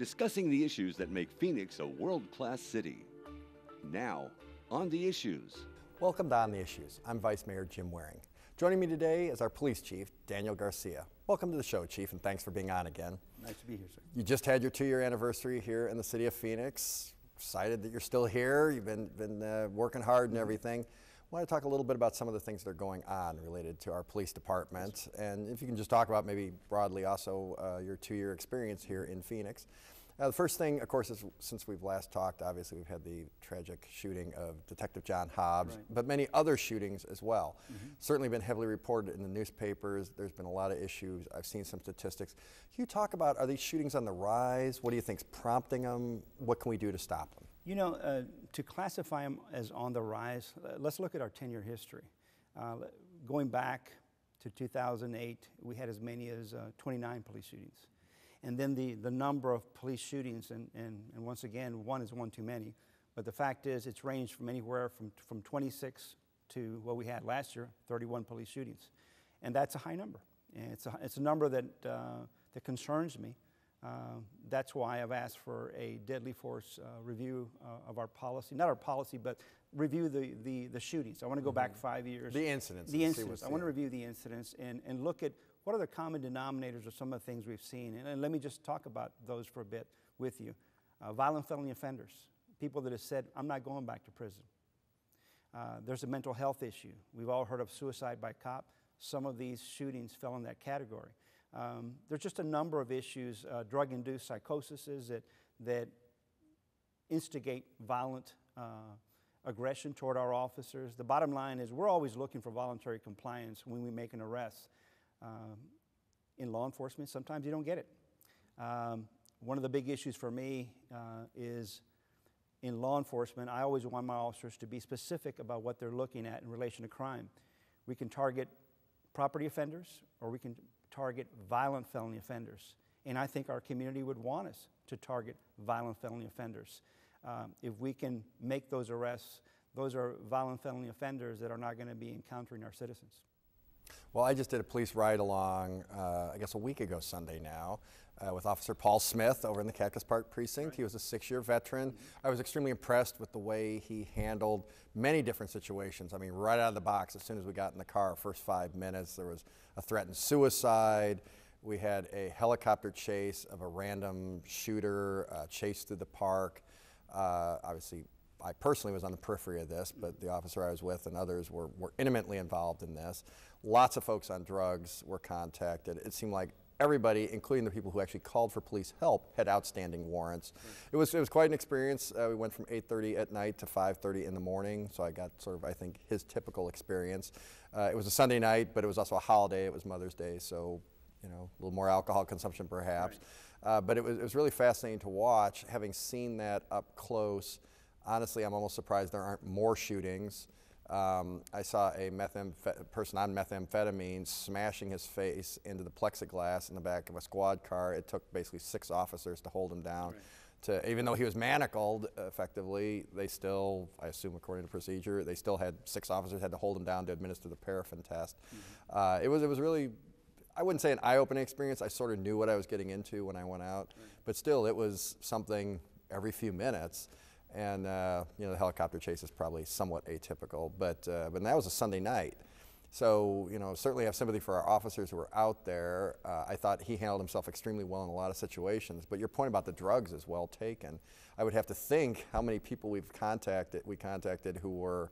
discussing the issues that make Phoenix a world-class city. Now, On the Issues. Welcome to On the Issues. I'm Vice Mayor Jim Waring. Joining me today is our police chief, Daniel Garcia. Welcome to the show, Chief, and thanks for being on again. Nice to be here, sir. You just had your 2-year anniversary here in the city of Phoenix. Excited that you're still here. You've been working hard and everything. I want to talk a little bit about some of the things that are going on related to our police department, and if you can just talk about maybe broadly also your 2-year experience here in Phoenix. The first thing, of course, is since we've last talked, obviously we've had the tragic shooting of Detective John Hobbs, right, but many other shootings as well. Certainly been heavily reported in the newspapers. There's been a lot of issues. I've seen some statistics. Can you talk about, are these shootings on the rise? What do you think's prompting them? What can we do to stop them? You know, to classify them as on the rise, let's look at our 10-year history. Going back to 2008, we had as many as 29 police shootings. And then the number of police shootings, and once again, one is one too many, but the fact is it's ranged from anywhere from 26 to what we had last year, 31 police shootings. And that's a high number. And it's a number that concerns me. That's why I've asked for a deadly force review of our policy, not our policy, but review the shootings. I want to go back 5 years. The incidents. The incidents. I want to review the incidents and look at what are the common denominators of some of the things we've seen. And let me just talk about those for a bit with you. Violent felony offenders, people that have said, I'm not going back to prison. There's a mental health issue. We've all heard of suicide by cop. Some of these shootings fell in that category. There's just a number of issues, drug-induced psychoses that instigate violent aggression toward our officers. The bottom line is we're always looking for voluntary compliance when we make an arrest. In law enforcement, sometimes you don't get it. One of the big issues for me is in law enforcement, I always want my officers to be specific about what they're looking at in relation to crime. We can target property offenders or we can target violent felony offenders. And I think our community would want us to target violent felony offenders. If we can make those arrests, those are violent felony offenders that are not going to be encountering our citizens. Well, I just did a police ride-along, I guess a week ago Sunday now, with Officer Paul Smith over in the Cactus Park precinct. Right. He was a 6-year veteran. I was extremely impressed with the way he handled many different situations. I mean, right out of the box, as soon as we got in the car, first 5 minutes, there was a threatened suicide. We had a helicopter chase of a random shooter chase through the park. Obviously, I personally was on the periphery of this, but the officer I was with and others were intimately involved in this. Lots of folks on drugs were contacted. It seemed like everybody, including the people who actually called for police help, had outstanding warrants. It was quite an experience. We went from 8:30 at night to 5:30 in the morning, so I got sort of, I think, his typical experience. It was a Sunday night, but it was also a holiday. It was Mother's Day, so you know, a little more alcohol consumption perhaps. Right. But it was really fascinating to watch. Having seen that up close, honestly, I'm almost surprised there aren't more shootings. I saw a person on methamphetamine smashing his face into the plexiglass in the back of a squad car. It took basically 6 officers to hold him down. Right. Even though he was manacled effectively, they still, I assume according to procedure, they still had 6 officers had to hold him down to administer the paraffin test. It was really, I wouldn't say an eye-opening experience. I sort of knew what I was getting into when I went out, but still it was something every few minutes. And you know, the helicopter chase is probably somewhat atypical, but that was a Sunday night. So you know, certainly have sympathy for our officers who were out there. I thought he handled himself extremely well in a lot of situations. But your point about the drugs is well taken. I would have to think how many people we contacted who were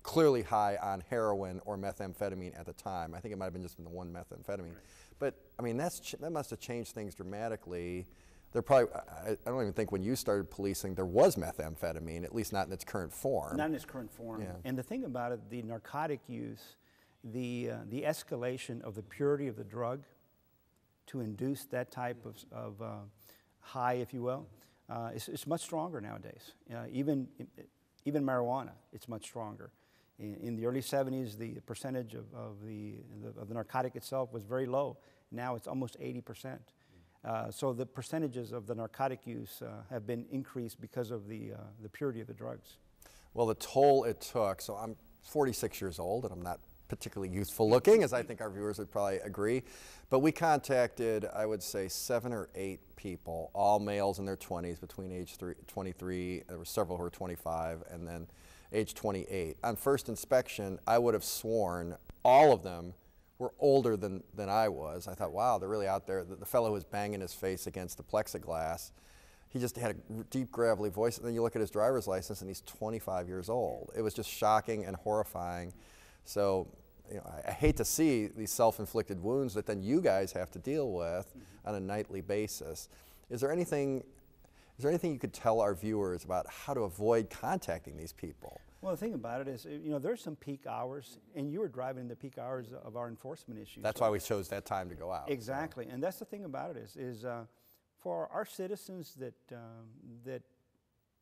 clearly high on heroin or methamphetamine at the time. I think it might have been just the one methamphetamine. Right. But I mean, that must have changed things dramatically. There probably, I don't even think when you started policing there was methamphetamine, at least not in its current form. Not in its current form. Yeah. And the thing about it, the narcotic use, the escalation of the purity of the drug to induce that type of high, if you will, it's much stronger nowadays. Even marijuana, it's much stronger. In the early 70s, the percentage of the narcotic itself was very low. Now it's almost 80%. So the percentages of the narcotic use have been increased because of the purity of the drugs. Well, the toll it took, so I'm 46 years old and I'm not particularly youthful looking, as I think our viewers would probably agree. But we contacted, I would say, 7 or 8 people, all males in their 20s, between age 23, there were several who were 25, and then age 28. On first inspection, I would have sworn all of them were older than I was. I thought, wow, they're really out there. The fellow who was banging his face against the plexiglass, he just had a deep, gravelly voice, and then you look at his driver's license, and he's 25 years old. It was just shocking and horrifying. So, you know, I hate to see these self-inflicted wounds that then you guys have to deal with on a nightly basis. Is there anything you could tell our viewers about how to avoid contacting these people? Well, the thing about it is, you know, there's some peak hours, and you were driving in the peak hours of our enforcement issues. That's why we chose that time to go out. Exactly, so. And that's the thing about it is for our citizens that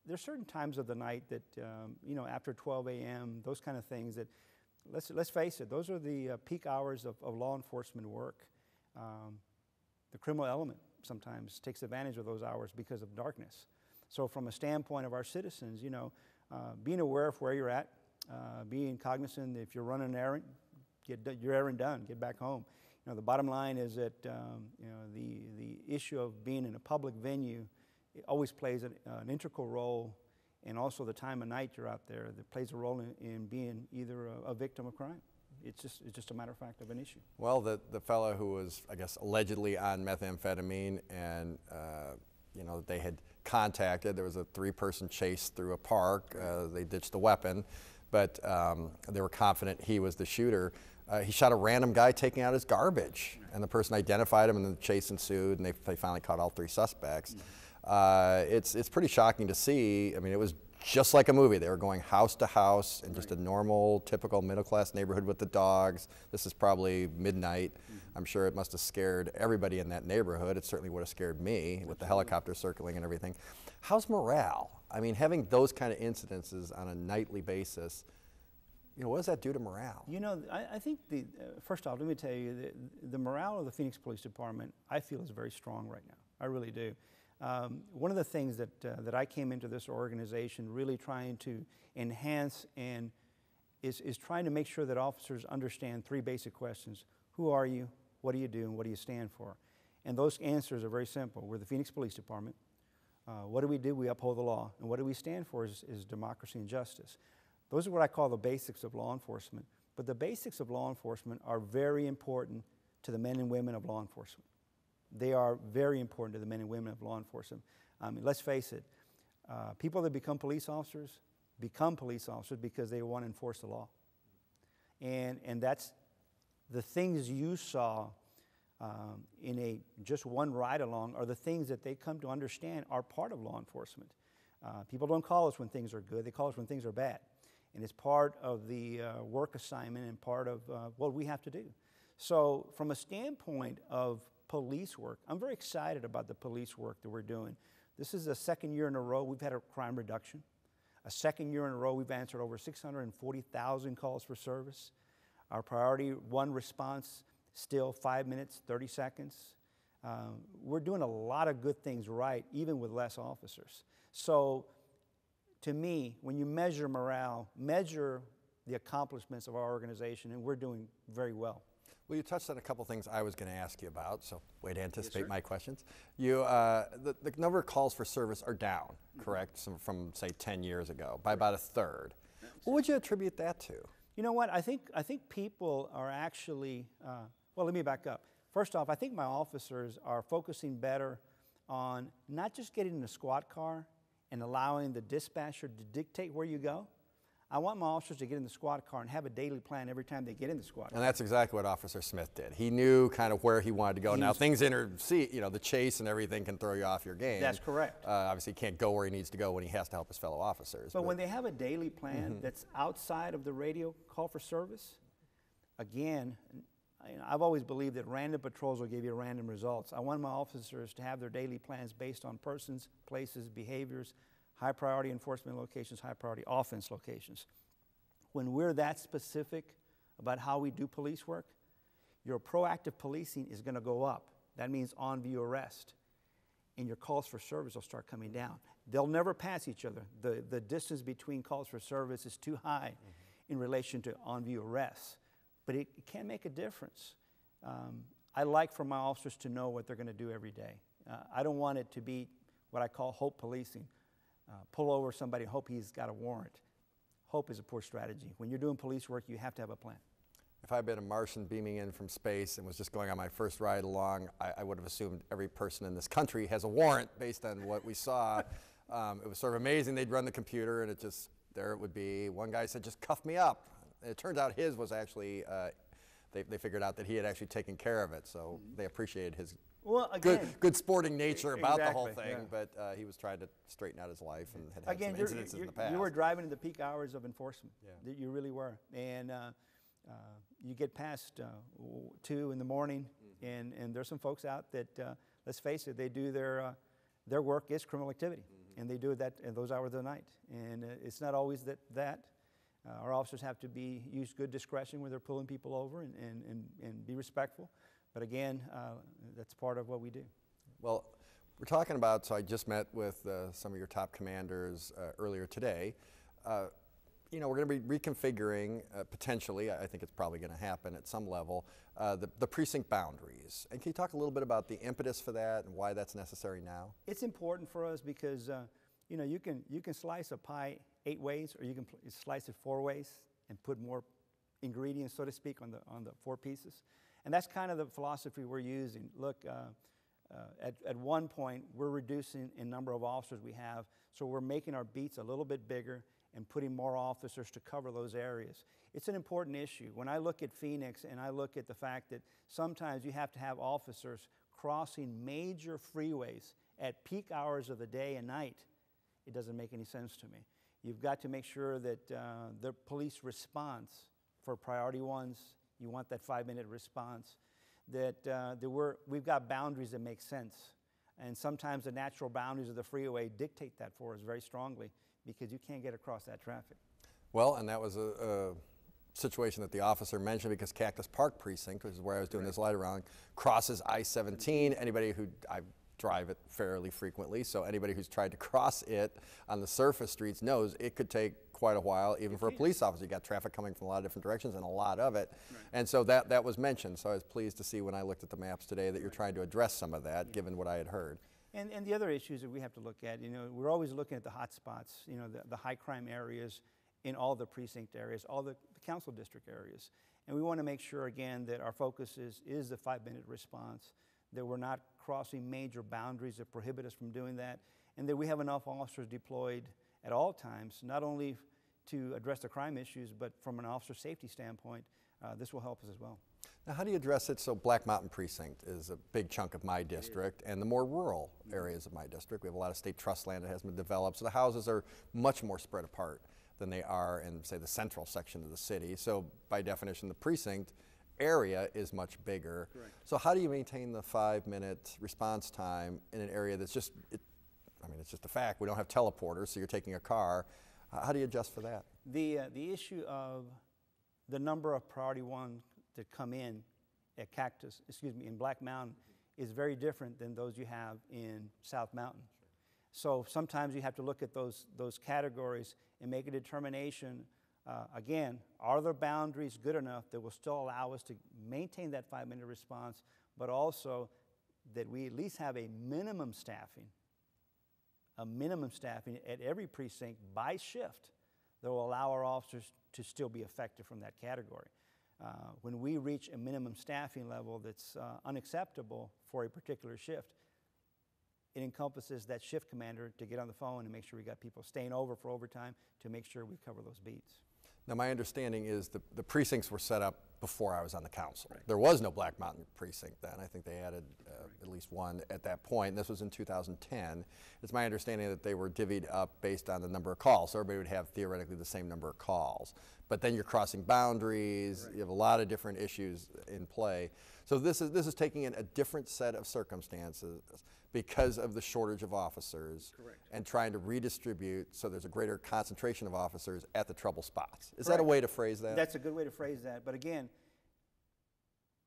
there's certain times of the night that you know, after 12 a.m., those kind of things that, let's face it, those are the peak hours of law enforcement work. The criminal element sometimes takes advantage of those hours because of darkness. So from a standpoint of our citizens, you know, being aware of where you're at, being cognizant that if you're running an errand, get your errand done, get back home. You know, the bottom line is that you know, the issue of being in a public venue, it always plays an integral role, and also the time of night you're out there that plays a role in being either a victim of crime. It's just a matter of fact of an issue. Well, the fellow who was, I guess, allegedly on methamphetamine, and you know, they had contacted, there was a 3-person chase through a park. They ditched the weapon, but they were confident he was the shooter. He shot a random guy taking out his garbage, and the person identified him, and the chase ensued, and they finally caught all 3 suspects. It's pretty shocking to see. I mean, it was just like a movie. They were going house to house in just a normal, typical middle-class neighborhood with the dogs. This is probably midnight. I'm sure it must have scared everybody in that neighborhood. It certainly would have scared me with the helicopter circling and everything. How's morale? I mean, having those kind of incidences on a nightly basis, you know, what does that do to morale? You know, I think first off, let me tell you, the morale of the Phoenix Police Department, I feel, is very strong right now. I really do. One of the things that I came into this organization really trying to enhance and is trying to make sure that officers understand 3 basic questions. Who are you? What do you do? And what do you stand for? And those answers are very simple. We're the Phoenix Police Department. What do we do? We uphold the law. And what do we stand for is democracy and justice. Those are what I call the basics of law enforcement. But the basics of law enforcement are very important to the men and women of law enforcement. They are very important to the men and women of law enforcement. I mean, let's face it, people that become police officers because they want to enforce the law. And that's the things you saw in just one ride along are the things that they come to understand are part of law enforcement. People don't call us when things are good, they call us when things are bad. And it's part of the work assignment and part of what we have to do. So from a standpoint of police work, I'm very excited about the police work that we're doing. This is the 2nd year in a row we've had a crime reduction. A 2nd year in a row we've answered over 640,000 calls for service. Our priority 1 response, still 5 minutes, 30 seconds. We're doing a lot of good things right, even with less officers. So to me, when you measure morale, measure the accomplishments of our organization, and we're doing very well. Well, you touched on a couple things I was going to ask you about, so way to anticipate my questions. The number of calls for service are down, correct, from say 10 years ago, by about 1/3. What would you attribute that to? You know what, I think people are actually, well, let me back up. First off, I think my officers are focusing better on not just getting in the squad car and allowing the dispatcher to dictate where you go. I want my officers to get in the squad car and have a daily plan every time they get in the squad car. And that's exactly what Officer Smith did. He knew kind of where he wanted to go. Now things you know, the chase and everything can throw you off your game. That's correct. Obviously he can't go where he needs to go when he has to help his fellow officers. But when they have a daily plan that's outside of the radio call for service, again, I've always believed that random patrols will give you random results. I want my officers to have their daily plans based on persons, places, behaviors, high priority enforcement locations, high priority offense locations. When we're that specific about how we do police work, your proactive policing is going to go up. That means on-view arrest. And your calls for service will start coming down. They'll never pass each other. The distance between calls for service is too high in relation to on-view arrests. but it can make a difference. I like for my officers to know what they're going to do every day. I don't want it to be what I call hope policing. Pull over somebody and hope he's got a warrant. Hope is a poor strategy. When you're doing police work, you have to have a plan. If I'd been a Martian beaming in from space and was just going on my first ride along, I would have assumed every person in this country has a warrant based on what we saw. It was sort of amazing. They'd run the computer and there it would be. One guy said, just cuff me up. And it turns out his was actually, they figured out that he had actually taken care of it, so they appreciated his good sporting nature about the whole thing, but he was trying to straighten out his life and had some incidents in the past. You were driving in the peak hours of enforcement. You really were. And you get past 2 in the morning, and there's some folks out that, let's face it, they do their work is criminal activity, and they do that in those hours of the night. And it's not always that. Our officers have to use good discretion when they're pulling people over and be respectful. But again, that's part of what we do. Well, we're talking about, so I just met with some of your top commanders earlier today. You know, we're going to be reconfiguring, potentially, I think it's probably going to happen at some level, the precinct boundaries. And can you talk a little bit about the impetus for that and why that's necessary now? It's important for us because, you know, you can slice a pie 8 ways, or you can slice it 4 ways and put more ingredients, so to speak, on the 4 pieces. And that's kind of the philosophy we're using. Look, at one point, we're reducing the number of officers we have, so we're making our beats a little bit bigger and putting more officers to cover those areas. It's an important issue. When I look at Phoenix and I look at the fact that sometimes you have to have officers crossing major freeways at peak hours of the day and night, it doesn't make any sense to me. You've got to make sure that the police response for priority ones, you want that 5-minute response, that we've got boundaries that make sense. And sometimes the natural boundaries of the freeway dictate that for us very strongly, because you can't get across that traffic. Well, and that was a situation that the officer mentioned, because Cactus Park Precinct, which is where I was doing this light around, crosses I-17. Anybody who, I drive it fairly frequently, so anybody who's tried to cross it on the surface streets knows it could take quite a while, even for a police officer. You got traffic coming from a lot of different directions and a lot of it. And so that was mentioned. So I was pleased to see when I looked at the maps today that you're trying to address some of that, given what I had heard. And the other issues that we have to look at, you know, we're always looking at the hot spots, you know, the high crime areas in all the precinct areas, all the council district areas. And we want to make sure, again, that our focus is the 5-minute response, that we're not crossing major boundaries that prohibit us from doing that, and that we have enough officers deployed at all times, not only to address the crime issues, but from an officer safety standpoint, this will help us as well. Now, how do you address it? So Black Mountain Precinct is a big chunk of my district and the more rural areas of my district. We have a lot of state trust land that hasn't been developed, so the houses are much more spread apart than they are in, say, the central section of the city. So by definition, the precinct area is much bigger. Correct. So how do you maintain the 5-minute response time in an area that's just, I mean, it's just a fact. We don't have teleporters, so you're taking a car. How do you adjust for that? The issue of the number of priority ones that come in at in Black Mountain is very different than those you have in South Mountain. So sometimes you have to look at those categories and make a determination. Again, are the boundaries good enough that will still allow us to maintain that 5-minute response, but also that we at least have a minimum staffing at every precinct by shift that will allow our officers to still be effective from that category. When we reach a minimum staffing level that's unacceptable for a particular shift, it encompasses that shift commander to get on the phone and make sure we got people staying over for overtime to make sure we cover those beats. Now, my understanding is the precincts were set up before I was on the council. Right. There was no Black Mountain precinct then. I think they added at least one at that point. And this was in 2010. It's my understanding that they were divvied up based on the number of calls. So everybody would have theoretically the same number of calls. But then you're crossing boundaries. Right. You have a lot of different issues in play. So this is taking in a different set of circumstances because of the shortage of officers. Correct. And trying to redistribute so there's a greater concentration of officers at the trouble spots. Is that a way to phrase that? That's a good way to phrase that. But again,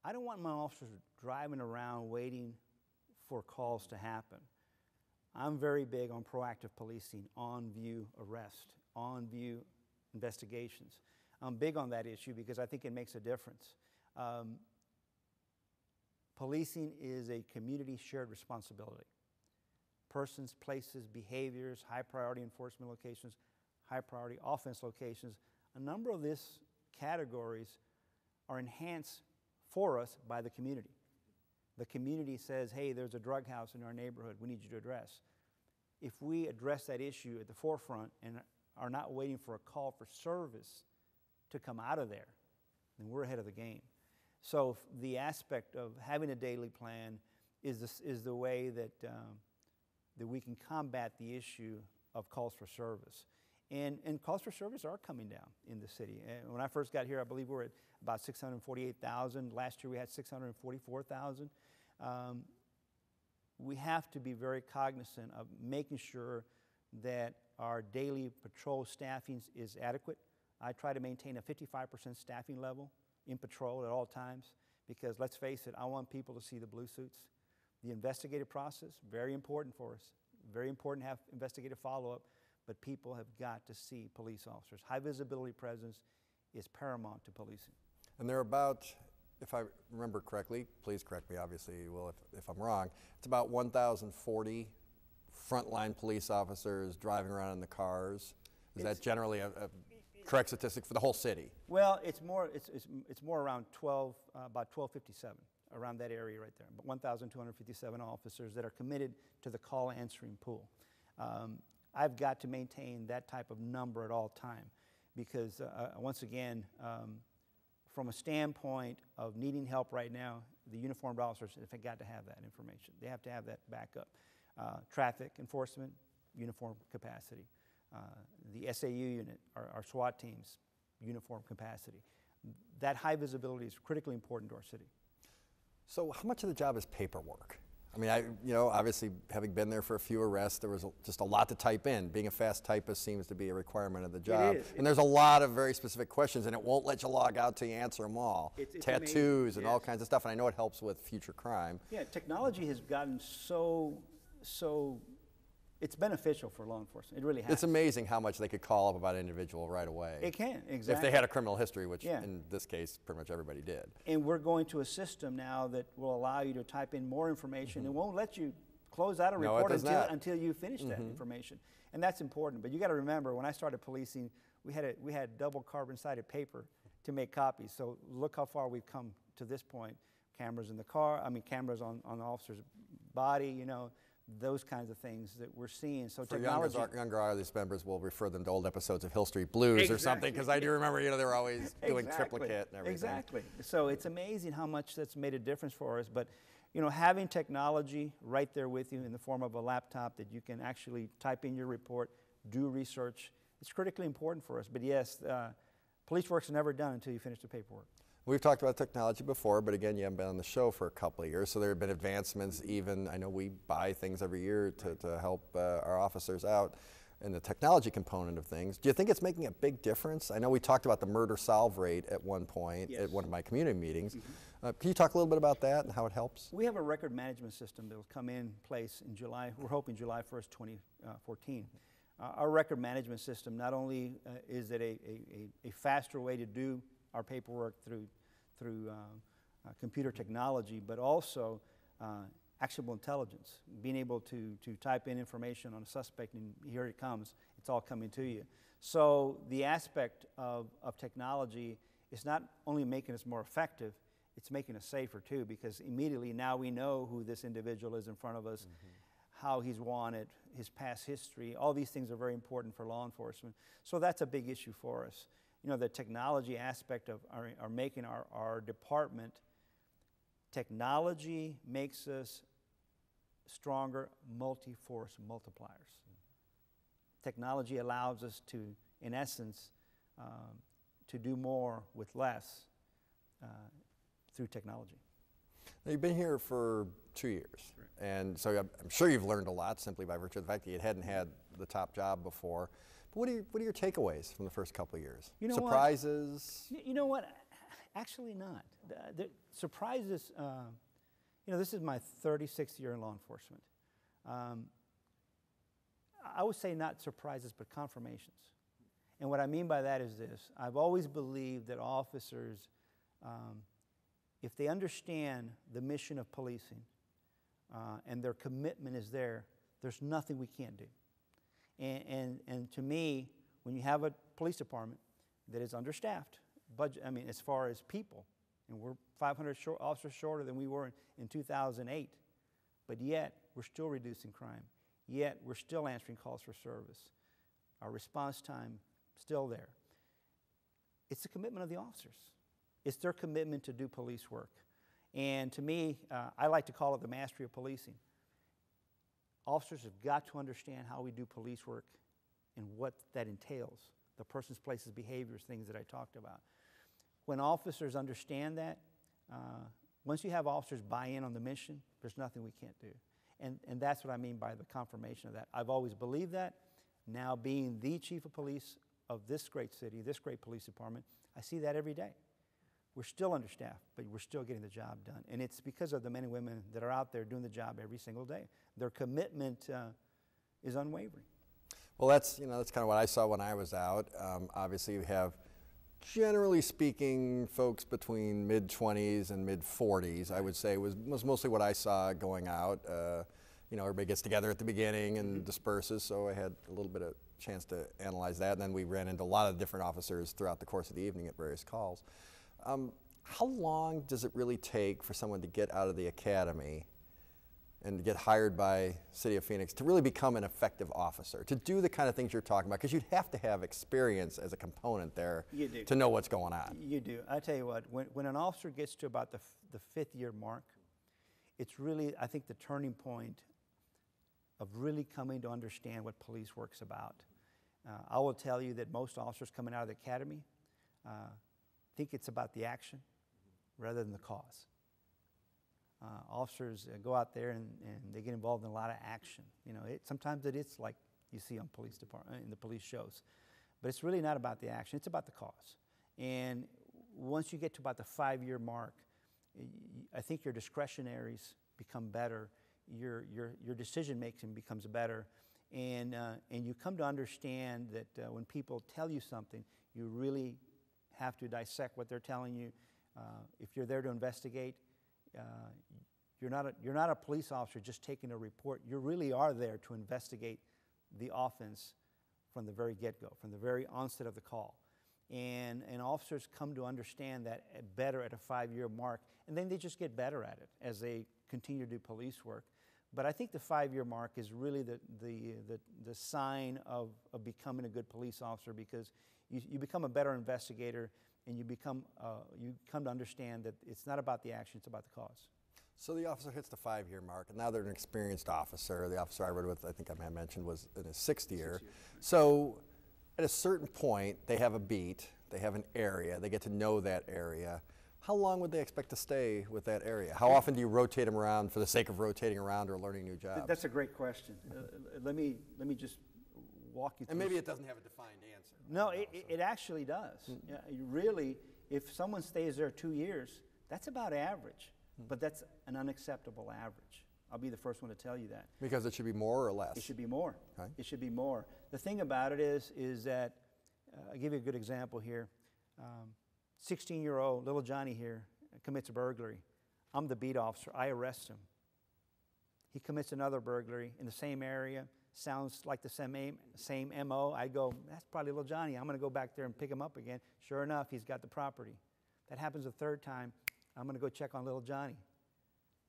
I don't want my officers driving around waiting for calls to happen. I'm very big on proactive policing, on-view arrest, on-view investigations. I'm big on that issue because I think it makes a difference. Policing is a community shared responsibility. Persons, places, behaviors, high priority enforcement locations, high priority offense locations. A number of these categories are enhanced for us by the community. The community says, hey, there's a drug house in our neighborhood we need you to address. If we address that issue at the forefront and are not waiting for a call for service to come out of there, then we're ahead of the game. So the aspect of having a daily plan is the way that we can combat the issue of calls for service. And calls for service are coming down in the city. And when I first got here, I believe we were at about 648,000. Last year we had 644,000. We have to be very cognizant of making sure that our daily patrol staffing is adequate. I try to maintain a 55% staffing level in patrol at all times because, let's face it, I want people to see the blue suits. The investigative process, very important for us. Very important to have investigative follow-up, but people have got to see police officers. High visibility presence is paramount to policing. And they're about, if I remember correctly, please correct me, obviously you will if I'm wrong, it's about 1,040 frontline police officers driving around in the cars. Is that generally a correct statistic for the whole city? Well, it's more around about 1,257, around that area right there. But 1,257 officers that are committed to the call answering pool. I've got to maintain that type of number at all time because, once again, from a standpoint of needing help right now, the uniformed officers have got to have that information. They have to have that backup. Traffic enforcement, uniform capacity. The SAU unit, our SWAT teams, uniform capacity. That high visibility is critically important to our city. So how much of the job is paperwork? I mean, obviously having been there for a few arrests, there was just a lot to type in. Being a fast typist seems to be a requirement of the job. It is. And there's a lot of very specific questions, and it won't let you log out till you answer them all. It's Tattoos amazing. and all kinds of stuff, and I know it helps with future crime. Yeah, technology has gotten so it's beneficial for law enforcement. It really has. It's amazing how much they could call up about an individual right away. It can, exactly. If they had a criminal history, which Yeah. in this case, pretty much everybody did. And we're going to a system now that will allow you to type in more information. It won't let you close out a No, it report does not. until you finish that information. And that's important. But you got to remember, when I started policing, we had double carbon-sided paper to make copies. So look how far we've come to this point. Cameras in the car, cameras on the officer's body, those kinds of things that we're seeing. So For technology. younger audience members, we'll refer them to old episodes of Hill Street Blues or something, because I do remember, they were always doing triplicate and everything. Exactly. So it's amazing how much that's made a difference for us. But, having technology right there with you in the form of a laptop that you can actually type in your report, do research, it's critically important for us. But yes, police work's never done until you finish the paperwork. We've talked about technology before, but again, you haven't been on the show for a couple of years, so there have been advancements even. I know we buy things every year to help our officers out in the technology component of things. Do you think it's making a big difference? I know we talked about the murder solve rate at one point at one of my community meetings. Can you talk a little bit about that and how it helps? We have a record management system that will come in place in July. We're hoping July 1st, 2014. Our record management system, not only is it a faster way to do our paperwork through computer technology, but also actionable intelligence, being able to type in information on a suspect and here it comes, it's all coming to you. So the aspect of technology is not only making us more effective, it's making us safer too, because immediately now we know who this individual is in front of us, how he's wanted, his past history. All these things are very important for law enforcement. So that's a big issue for us. The technology aspect of are making our department, technology makes us stronger multi-force multipliers. Technology allows us to, in essence, to do more with less through technology. Now, you've been here for 2 years, and so I'm sure you've learned a lot simply by virtue of the fact that you hadn't had the top job before. But what are your takeaways from the first couple of years? Surprises? You know what? Actually not. The surprises, this is my 36th year in law enforcement. I would say not surprises, but confirmations. And what I mean by that is this. I've always believed that officers, if they understand the mission of policing and their commitment is there, there's nothing we can't do. And to me, when you have a police department that is understaffed, budget, I mean, as far as people, and we're 500 officers shorter than we were in 2008, but yet we're still reducing crime. Yet we're still answering calls for service. Our response time still there. It's the commitment of the officers. It's their commitment to do police work. And to me, I like to call it the mastery of policing. Officers have got to understand how we do police work and what that entails, the person's, places, behaviors, things that I talked about. When officers understand that, once you have officers buy in on the mission, there's nothing we can't do. And that's what I mean by the confirmation of that. I've always believed that. Now being the chief of police of this great city, this great police department, I see that every day. We're still understaffed, but we're still getting the job done. And it's because of the men and women that are out there doing the job every single day. Their commitment is unwavering. Well, that's kind of what I saw when I was out. Obviously, you have, generally speaking, folks between mid-20s and mid-40s, I would say, was mostly what I saw going out. Everybody gets together at the beginning and disperses, so I had a little bit of chance to analyze that. And then we ran into a lot of different officers throughout the course of the evening at various calls. How long does it really take for someone to get out of the academy and to get hired by City of Phoenix to really become an effective officer, to do the kind of things you're talking about? Because you'd have to have experience as a component there to know what's going on. You do. I tell you what, when an officer gets to about the 5th year mark, it's really, I think, the turning point of really coming to understand what police work's about. I will tell you that most officers coming out of the academy think it's about the action rather than the cause. Officers go out there and they get involved in a lot of action. Sometimes it is like you see on police department in the police shows, but it's really not about the action. It's about the cause. And once you get to about the 5-year mark, I think your discretionaries become better. Your decision making becomes better, and you come to understand that when people tell you something, you really have to dissect what they're telling you. If you're there to investigate, you're not a police officer just taking a report. You really are there to investigate the offense from the very get-go, from the very onset of the call. And officers come to understand that better at a 5-year mark, and then they just get better at it as they continue to do police work. But I think the 5-year mark is really the sign of becoming a good police officer, because you become a better investigator, and you come to understand that it's not about the action, it's about the cause. So the officer hits the 5-year mark, and now they're an experienced officer. The officer I rode with, I think I mentioned, was in his 6th year. So at a certain point, they have a beat, they have an area, they get to know that area. How long would they expect to stay with that area? How often do you rotate them around for the sake of rotating around or learning new jobs? That's a great question. Let me just walk you through. And maybe it doesn't have a defined answer. No, it actually does. Yeah, really, if someone stays there 2 years, that's about average, but that's an unacceptable average. I'll be the first one to tell you that. Because it should be more or less? It should be more. Okay. It should be more. The thing about it is that, I'll give you a good example here. 16-year-old little Johnny here commits a burglary. I'm the beat officer. I arrest him. He commits another burglary in the same area. Sounds like the same MO. I go, that's probably little Johnny. I'm going to go back there and pick him up again. Sure enough, he's got the property. That happens a 3rd time. I'm going to go check on little Johnny.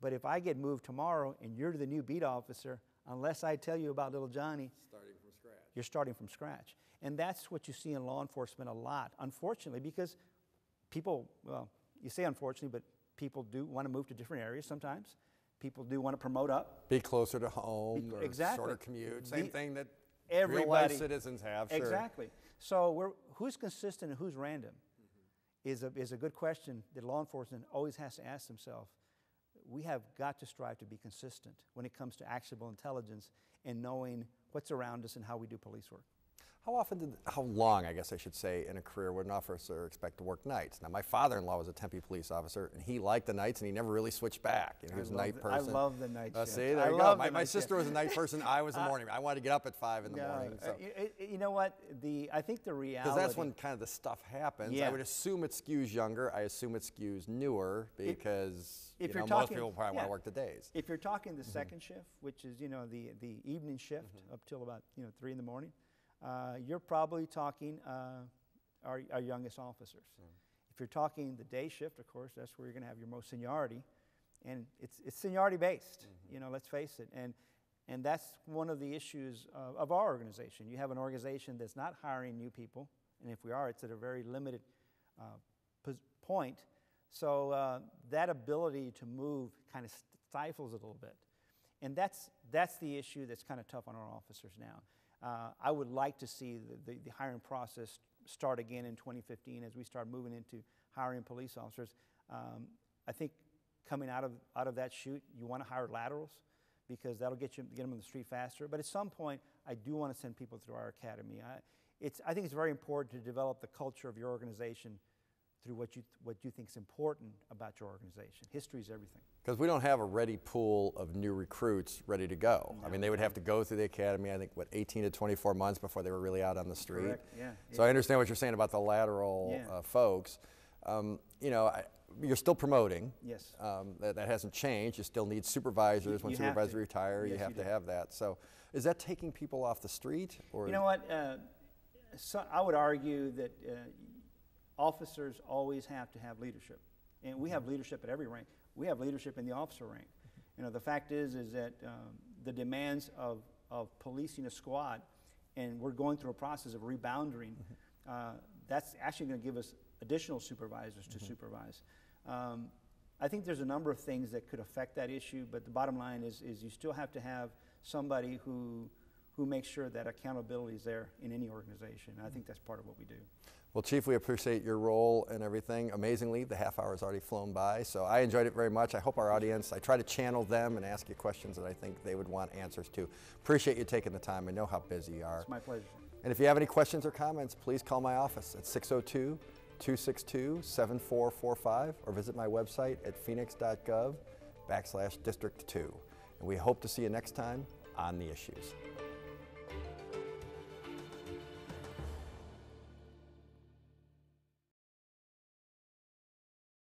But if I get moved tomorrow and you're the new beat officer, unless I tell you about little Johnny, you're starting from scratch. And that's what you see in law enforcement a lot, unfortunately, because people, well, you say unfortunately, but people do want to move to different areas sometimes. People do want to promote up. Be closer to home, or exactly. Shorter commute. Same thing that everybody, real-life citizens have, sure. Exactly. So who's consistent and who's random is a good question that law enforcement always has to ask themselves. We have got to strive to be consistent when it comes to actionable intelligence and knowing what's around us and how we do police work. How long, I guess I should say, in a career would an officer expect to work nights? Now, my father-in-law was a Tempe police officer, and he liked the nights, and he never really switched back. You know, he was a night person. I love the night shift. See, there you go. My sister was a night person. I was a morning. I wanted to get up at 5 in the morning. So. You know what? I think the reality... Because that's when kind of the stuff happens. Yeah. I would assume it skews younger. I assume it skews newer because most people probably want to work the days. If you're talking the second shift, which is, the evening shift up till about, 3 in the morning, you're probably talking our youngest officers. If you're talking the day shift, of course, that's where you're going to have your most seniority, and it's seniority based. Let's face it, and that's one of the issues of our organization. You have an organization that's not hiring new people, and if we are, it's at a very limited point. So that ability to move kind of stifles it a little bit, and that's the issue that's kind of tough on our officers now. I would like to see the hiring process start again in 2015 as we start moving into hiring police officers. I think coming out of that chute, you want to hire laterals because that'll get them on the street faster. But at some point, I do want to send people through our academy. I think it's very important to develop the culture of your organization through what you think is important about your organization. History is everything. Because we don't have a ready pool of new recruits ready to go. No. I mean, they would have to go through the academy, I think, 18 to 24 months before they were really out on the street. Correct. Yeah. So I understand what you're saying about the lateral folks. You're still promoting. Yes. That hasn't changed. You still need supervisors. When supervisors retire, you have to have that. So is that taking people off the street? Or you know what? So I would argue that officers always have to have leadership. And we have leadership at every rank. We have leadership in the officer rank. The fact is that the demands of policing a squad, and we're going through a process of rebounding, that's actually going to give us additional supervisors to supervise. I think there's a number of things that could affect that issue, but the bottom line is you still have to have somebody who makes sure that accountability is there in any organization. And I think that's part of what we do. Well, Chief, we appreciate your role and everything. Amazingly, the half hour has already flown by, so I enjoyed it very much. I hope our audience, I try to channel them and ask you questions that I think they would want answers to. Appreciate you taking the time. I know how busy you are. It's my pleasure. And if you have any questions or comments, please call my office at 602-262-7445 or visit my website at phoenix.gov/District 2. And we hope to see you next time on The Issues.